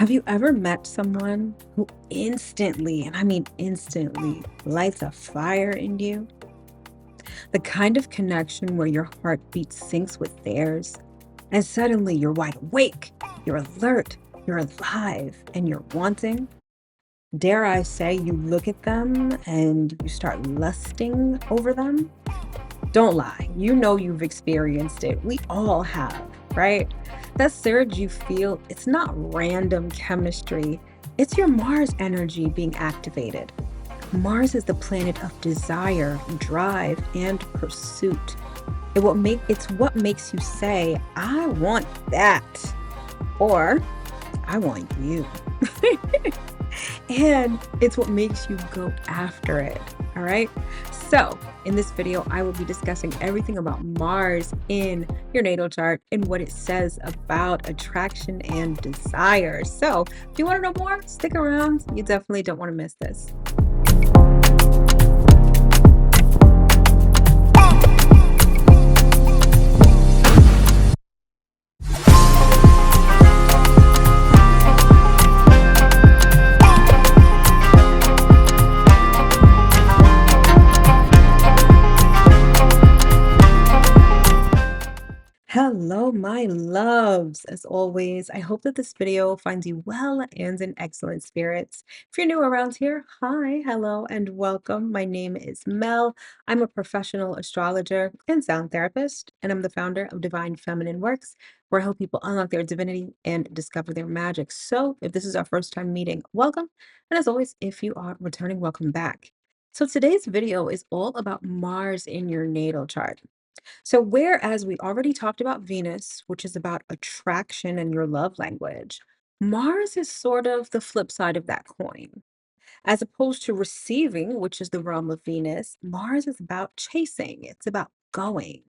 Have you ever met someone who instantly, and I mean instantly, lights a fire in you? The kind of connection where your heartbeat syncs with theirs, and suddenly you're wide awake, you're alert, you're alive, and you're wanting. Dare I say, you look at them and you start lusting over them? Don't lie. You know you've experienced it. We all have, right? That surge you feel, it's not random chemistry. It's your Mars energy being activated. Mars is the planet of desire, drive, and pursuit. It's what makes you say, I want that, or I want you. And it's what makes you go after it. All right. So, in this video, I will be discussing everything about Mars in your natal chart and what it says about attraction and desire. So, if you want to know more, stick around. You definitely don't want to miss this. Hello, my loves. As always, I hope that this video finds you well and in excellent spirits. If you're new around here, hi, hello, and welcome. My name is Mel. I'm a professional astrologer and sound therapist, and I'm the founder of Divine Feminine Works, where I help people unlock their divinity and discover their magic. So, if this is our first time meeting, welcome. And as always, if you are returning, welcome back. So, today's video is all about Mars in your natal chart. So, whereas we already talked about Venus, which is about attraction and your love language, Mars is sort of the flip side of that coin. As opposed to receiving, which is the realm of Venus, Mars is about chasing, it's about going.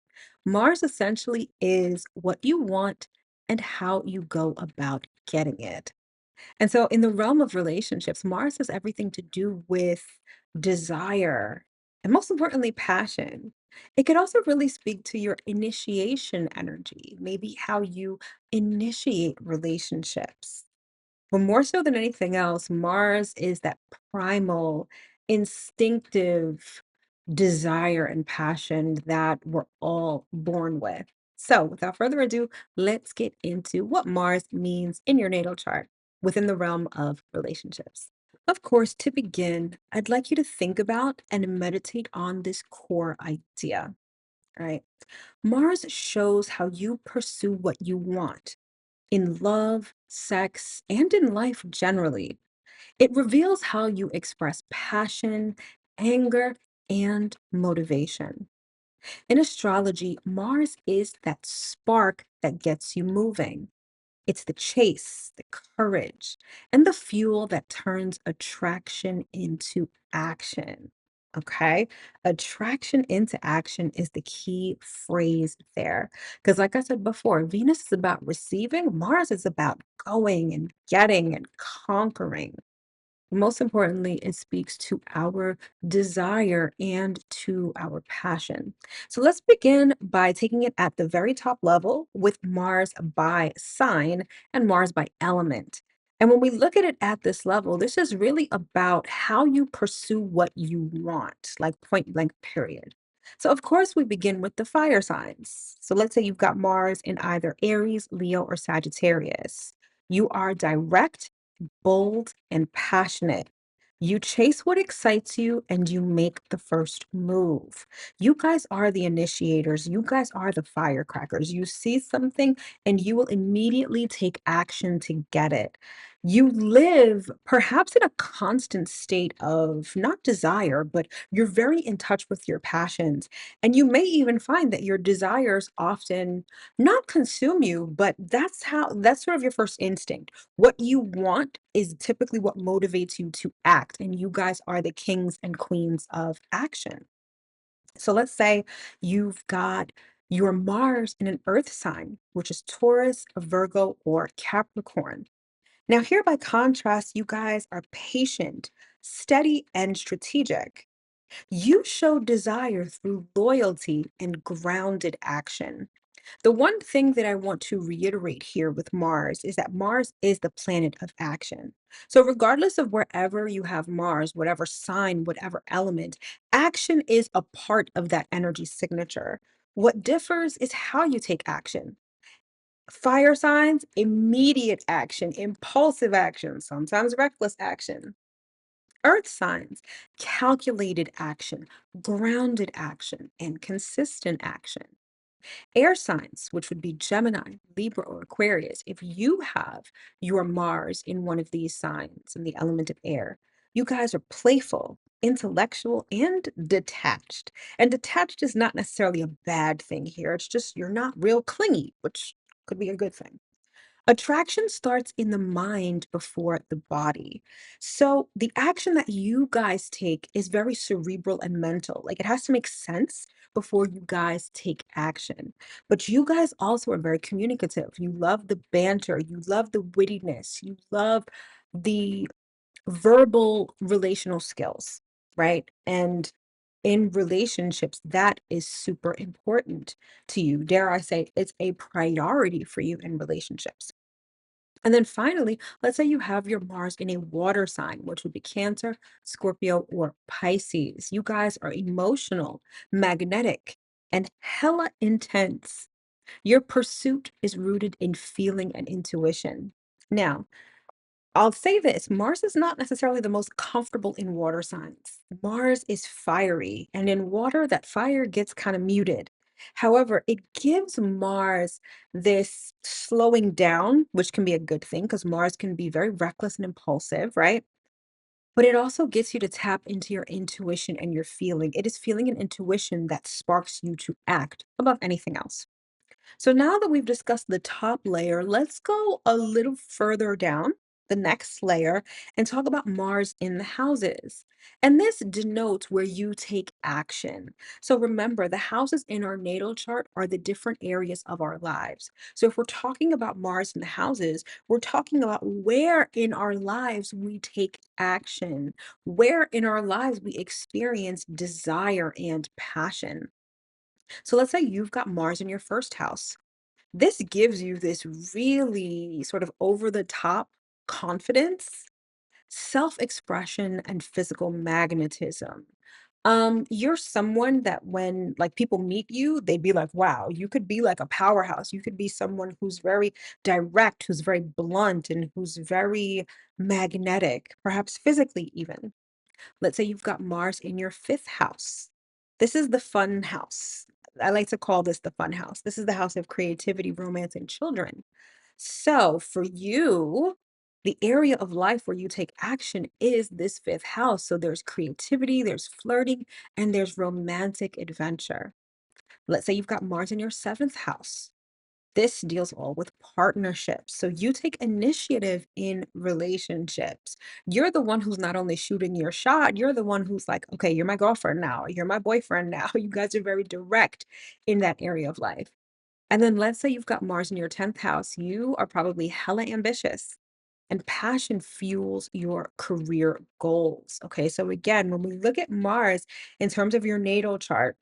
Mars essentially is what you want and how you go about getting it. And so, in the realm of relationships, Mars has everything to do with desire and, most importantly, passion. It could also really speak to your initiation energy, maybe how you initiate relationships. But more so than anything else, Mars is that primal, instinctive desire and passion that we're all born with. So, without further ado, let's get into what Mars means in your natal chart within the realm of relationships. Of course, to begin, I'd like you to think about and meditate on this core idea, right? Mars shows how you pursue what you want in love, sex, and in life generally. It reveals how you express passion, anger, and motivation. In astrology, Mars is that spark that gets you moving. It's the chase, the courage, and the fuel that turns attraction into action. Okay. Attraction into action is the key phrase there. Because, like I said before, Venus is about receiving, Mars is about going and getting and conquering. Most importantly, it speaks to our desire and to our passion. So let's begin by taking it at the very top level with Mars by sign and Mars by element. And when we look at it at this level, this is really about how you pursue what you want, like point blank, period. So, of course, we begin with the fire signs. So, let's say you've got Mars in either Aries, Leo, or Sagittarius. You are direct, bold, and passionate. You chase what excites you and you make the first move. You guys are the initiators. You guys are the firecrackers. You see something and you will immediately take action to get it. You live perhaps in a constant state of not desire, but you're very in touch with your passions. And you may even find that your desires often not consume you, but that's sort of your first instinct. What you want is typically what motivates you to act, and you guys are the kings and queens of action. So let's say you've got your Mars in an earth sign, which is Taurus, Virgo, or Capricorn. Now, here by contrast, you guys are patient, steady, and strategic. You show desire through loyalty and grounded action. The one thing that I want to reiterate here with Mars is that Mars is the planet of action. So, regardless of wherever you have Mars, whatever sign, whatever element, action is a part of that energy signature. What differs is how you take action. Fire signs, immediate action, impulsive action, sometimes reckless action. Earth signs, calculated action, grounded action, and consistent action. Air signs, which would be Gemini, Libra, or Aquarius, if you have your Mars in one of these signs in the element of air, you guys are playful, intellectual, and detached. And detached is not necessarily a bad thing here. It's just you're not real clingy, which could be a good thing. Attraction starts in the mind before the body. So the action that you guys take is very cerebral and mental. Like it has to make sense before you guys take action. But you guys also are very communicative. You love the banter, you love the wittiness, you love the verbal relational skills, right? And in relationships, that is super important to you. Dare I say, it's a priority for you in relationships. And then finally, let's say you have your Mars in a water sign, which would be Cancer, Scorpio, or Pisces. You guys are emotional, magnetic, and hella intense. Your pursuit is rooted in feeling and intuition. Now, I'll say this, Mars is not necessarily the most comfortable in water signs. Mars is fiery, and in water, that fire gets kind of muted. However, it gives Mars this slowing down, which can be a good thing because Mars can be very reckless and impulsive, right? But it also gets you to tap into your intuition and your feeling. It is feeling and intuition that sparks you to act above anything else. So now that we've discussed the top layer, let's go a little further down, the next layer, and talk about Mars in the houses. And this denotes where you take action. So remember, the houses in our natal chart are the different areas of our lives. So if we're talking about Mars in the houses, we're talking about where in our lives we take action, where in our lives we experience desire and passion. So let's say you've got Mars in your first house. This gives you this really sort of over the top confidence, self-expression, and physical magnetism. You're someone that when like people meet you, they'd be like, wow, you could be like a powerhouse. You could be someone who's very direct, who's very blunt, and who's very magnetic, perhaps physically even. Let's say you've got Mars in your fifth house. This is the fun house. I like to call this the fun house. This is the house of creativity, romance, and children. So for you, the area of life where you take action is this fifth house. So there's creativity, there's flirting, and there's romantic adventure. Let's say you've got Mars in your seventh house. This deals all with partnerships. So you take initiative in relationships. You're the one who's not only shooting your shot, you're the one who's like, okay, you're my girlfriend now, you're my boyfriend now. You guys are very direct in that area of life. And then let's say you've got Mars in your 10th house, you are probably hella ambitious. And passion fuels your career goals. Okay, so again, when we look at Mars in terms of your natal chart,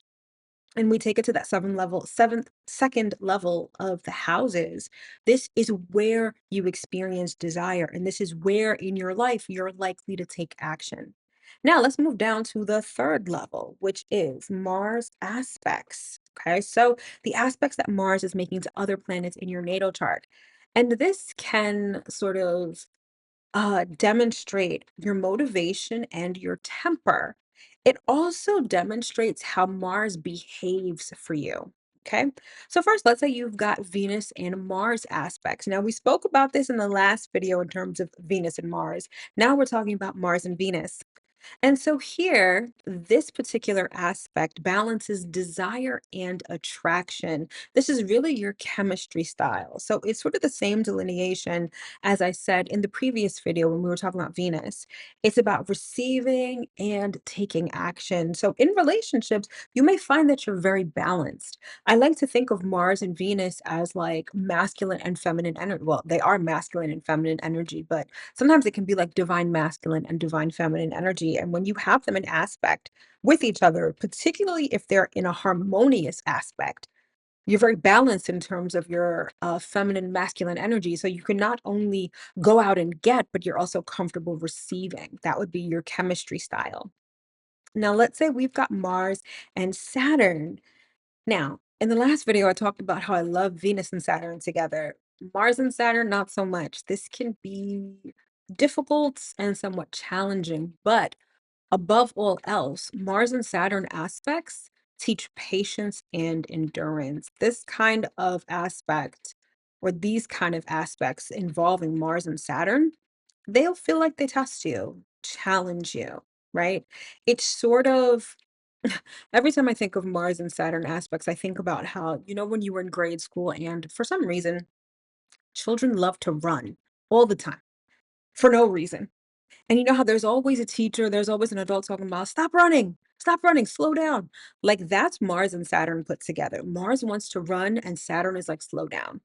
and we take it to that seventh second level of the houses, this is where you experience desire, and this is where in your life you're likely to take action. Now let's move down to the third level, which is Mars aspects. Okay, so the aspects that Mars is making to other planets in your natal chart. And this can sort of demonstrate your motivation and your temper. It also demonstrates how Mars behaves for you. Okay. So, first, let's say you've got Venus and Mars aspects. Now, we spoke about this in the last video in terms of Venus and Mars. Now, we're talking about Mars and Venus. And so here, this particular aspect balances desire and attraction. This is really your chemistry style. So it's sort of the same delineation as I said in the previous video when we were talking about Venus. It's about receiving and taking action. So in relationships, you may find that you're very balanced. I like to think of Mars and Venus as like masculine and feminine energy. Well, they are masculine and feminine energy, but sometimes it can be like divine masculine and divine feminine energy. And when you have them in aspect with each other, particularly if they're in a harmonious aspect, You're very balanced in terms of your feminine, masculine energy. So you can not only go out and get, but you're also comfortable receiving. That would be your chemistry style. Now, let's say we've got Mars and Saturn. Now, in the last video, I talked about how I love Venus and Saturn together. Mars and Saturn, not so much. This can be difficult and somewhat challenging, but above all else, Mars and Saturn aspects teach patience and endurance. This kind of aspect, or these kind of aspects involving Mars and Saturn, they'll feel like they test you, challenge you, right? It's sort of every time I think of Mars and Saturn aspects, I think about how, when you were in grade school and for some reason, children love to run all the time for no reason. And you know how there's always a teacher, there's always an adult talking about, stop running, slow down. Like that's Mars and Saturn put together. Mars wants to run and Saturn is like, slow down.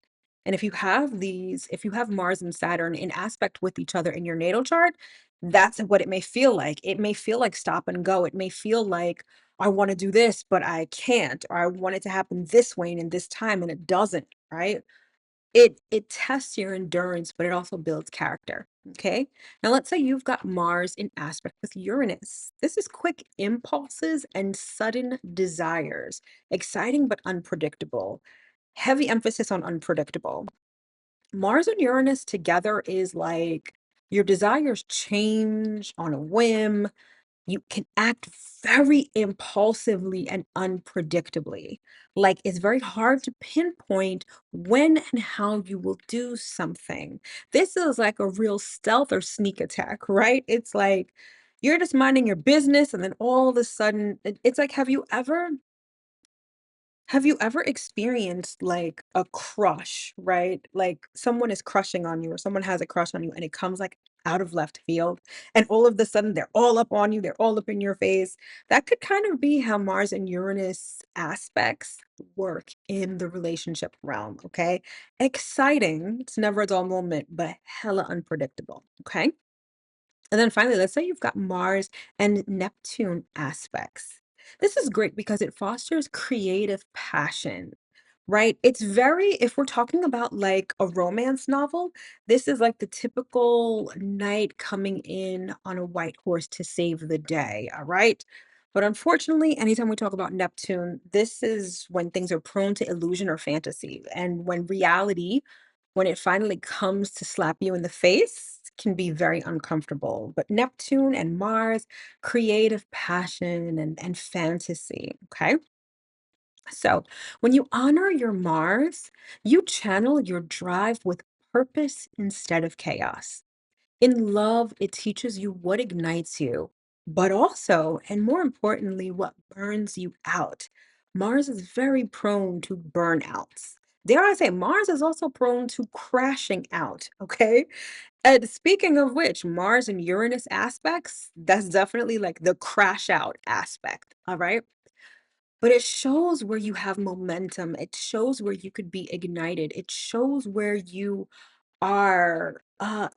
And if you have Mars and Saturn in aspect with each other in your natal chart, that's what it may feel like. It may feel like stop and go. It may feel like I want to do this, but I can't, or I want it to happen this way and in this time, and it doesn't, right? It tests your endurance, but it also builds character, okay? Now let's say you've got Mars in aspect with Uranus. This is quick impulses and sudden desires, exciting but unpredictable. Heavy emphasis on unpredictable. Mars and Uranus together is like your desires change on a whim, you can act very impulsively and unpredictably. Like it's very hard to pinpoint when and how you will do something. This is like a real stealth or sneak attack, right? It's like you're just minding your business and then all of a sudden it's like have you ever experienced like a crush, right? Like someone is crushing on you or someone has a crush on you and it comes like out of left field and all of the sudden they're all up on you, they're all up in your face. That could kind of be how Mars and Uranus aspects work in the relationship realm, okay? Exciting, it's never a dull moment, but hella unpredictable, okay? And then finally, let's say you've got Mars and Neptune aspects. This is great because it fosters creative passion, right? It's very, if we're talking about like a romance novel, this is like the typical knight coming in on a white horse to save the day, all right? But unfortunately, anytime we talk about Neptune, this is when things are prone to illusion or fantasy. And when reality, when it finally comes to slap you in the face, can be very uncomfortable. But Neptune and Mars, creative passion and fantasy. Okay. So when you honor your Mars, you channel your drive with purpose instead of chaos. In love, it teaches you what ignites you, but also, and more importantly, what burns you out. Mars is very prone to burnouts. Dare I say, Mars is also prone to crashing out, okay? And speaking of which, Mars and Uranus aspects, that's definitely like the crash out aspect, all right? But it shows where you have momentum. It shows where you could be ignited. It shows where you are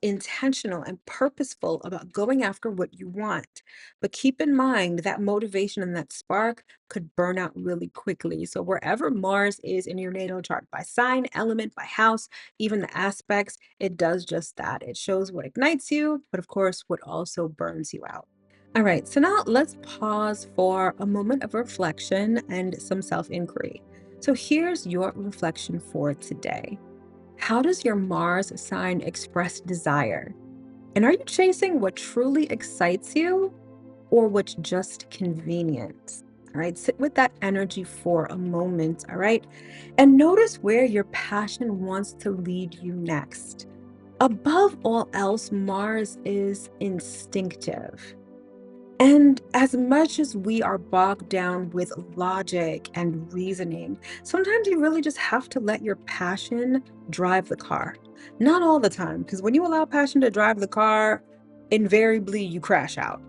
intentional and purposeful about going after what you want. But keep in mind that motivation and that spark could burn out really quickly. So, wherever Mars is in your natal chart, by sign, element, by house, even the aspects, it does just that. It shows what ignites you, but of course, what also burns you out. All right, so now let's pause for a moment of reflection and some self inquiry. So, here's your reflection for today. How does your Mars sign express desire? And are you chasing what truly excites you or what's just convenient? All right, sit with that energy for a moment. All right, and notice where your passion wants to lead you next. Above all else, Mars is instinctive. And as much as we are bogged down with logic and reasoning, sometimes you really just have to let your passion drive the car. Not all the time, because when you allow passion to drive the car, invariably you crash out.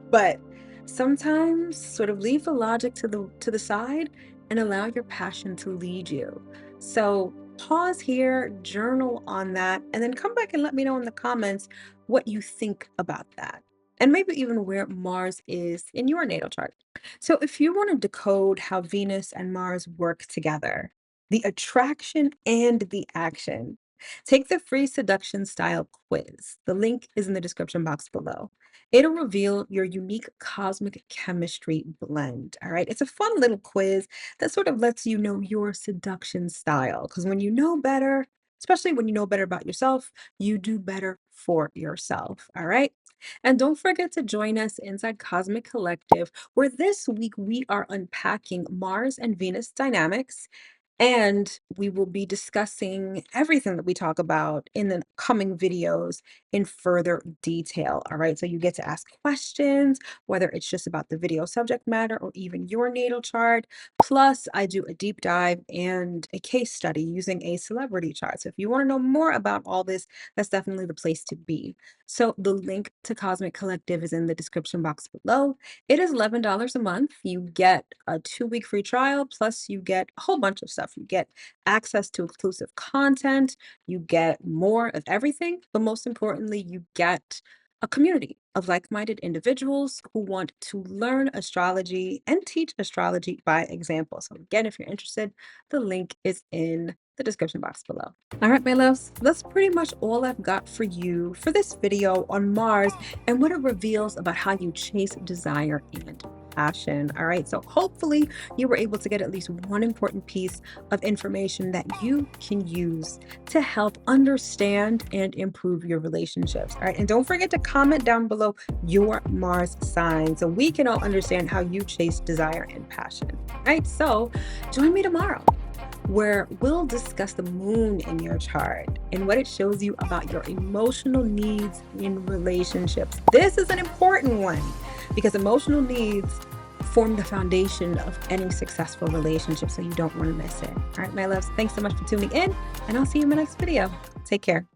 But sometimes sort of leave the logic to the side and allow your passion to lead you. So pause here, journal on that, and then come back and let me know in the comments what you think about that and maybe even where Mars is in your natal chart. So, if you want to decode how Venus and Mars work together, the attraction and the action. Take the free seduction style quiz. The link is in the description box below. It'll reveal your unique cosmic chemistry blend. All right. It's a fun little quiz that sort of lets you know your seduction style. Because when you know better, especially when you know better about yourself, you do better for yourself. All right. And don't forget to join us inside Cosmic Collective, where this week we are unpacking Mars and Venus dynamics. And we will be discussing everything that we talk about in the coming videos in further detail. All right. So you get to ask questions, whether it's just about the video subject matter or even your natal chart. Plus, I do a deep dive and a case study using a celebrity chart. So if you want to know more about all this, that's definitely the place to be. So the link to Cosmic Collective is in the description box below. It is $11 a month. You get a 2-week free trial, plus you get a whole bunch of stuff. You get access to exclusive content, you get more of everything, but most importantly, you get a community of like-minded individuals who want to learn astrology and teach astrology by example. So again, if you're interested, the link is in the description box below. All right, my loves, that's pretty much all I've got for you for this video on Mars and what it reveals about how you chase desire and passion. All right, so hopefully you were able to get at least one important piece of information that you can use to help understand and improve your relationships. All right, and don't forget to comment down below your Mars sign so we can all understand how you chase desire and passion. All right, so join me tomorrow where we'll discuss the moon in your chart and what it shows you about your emotional needs in relationships. This is an important one because emotional needs form the foundation of any successful relationship, so you don't want to miss it. All right, my loves, thanks so much for tuning in, and I'll see you in my next video. Take care.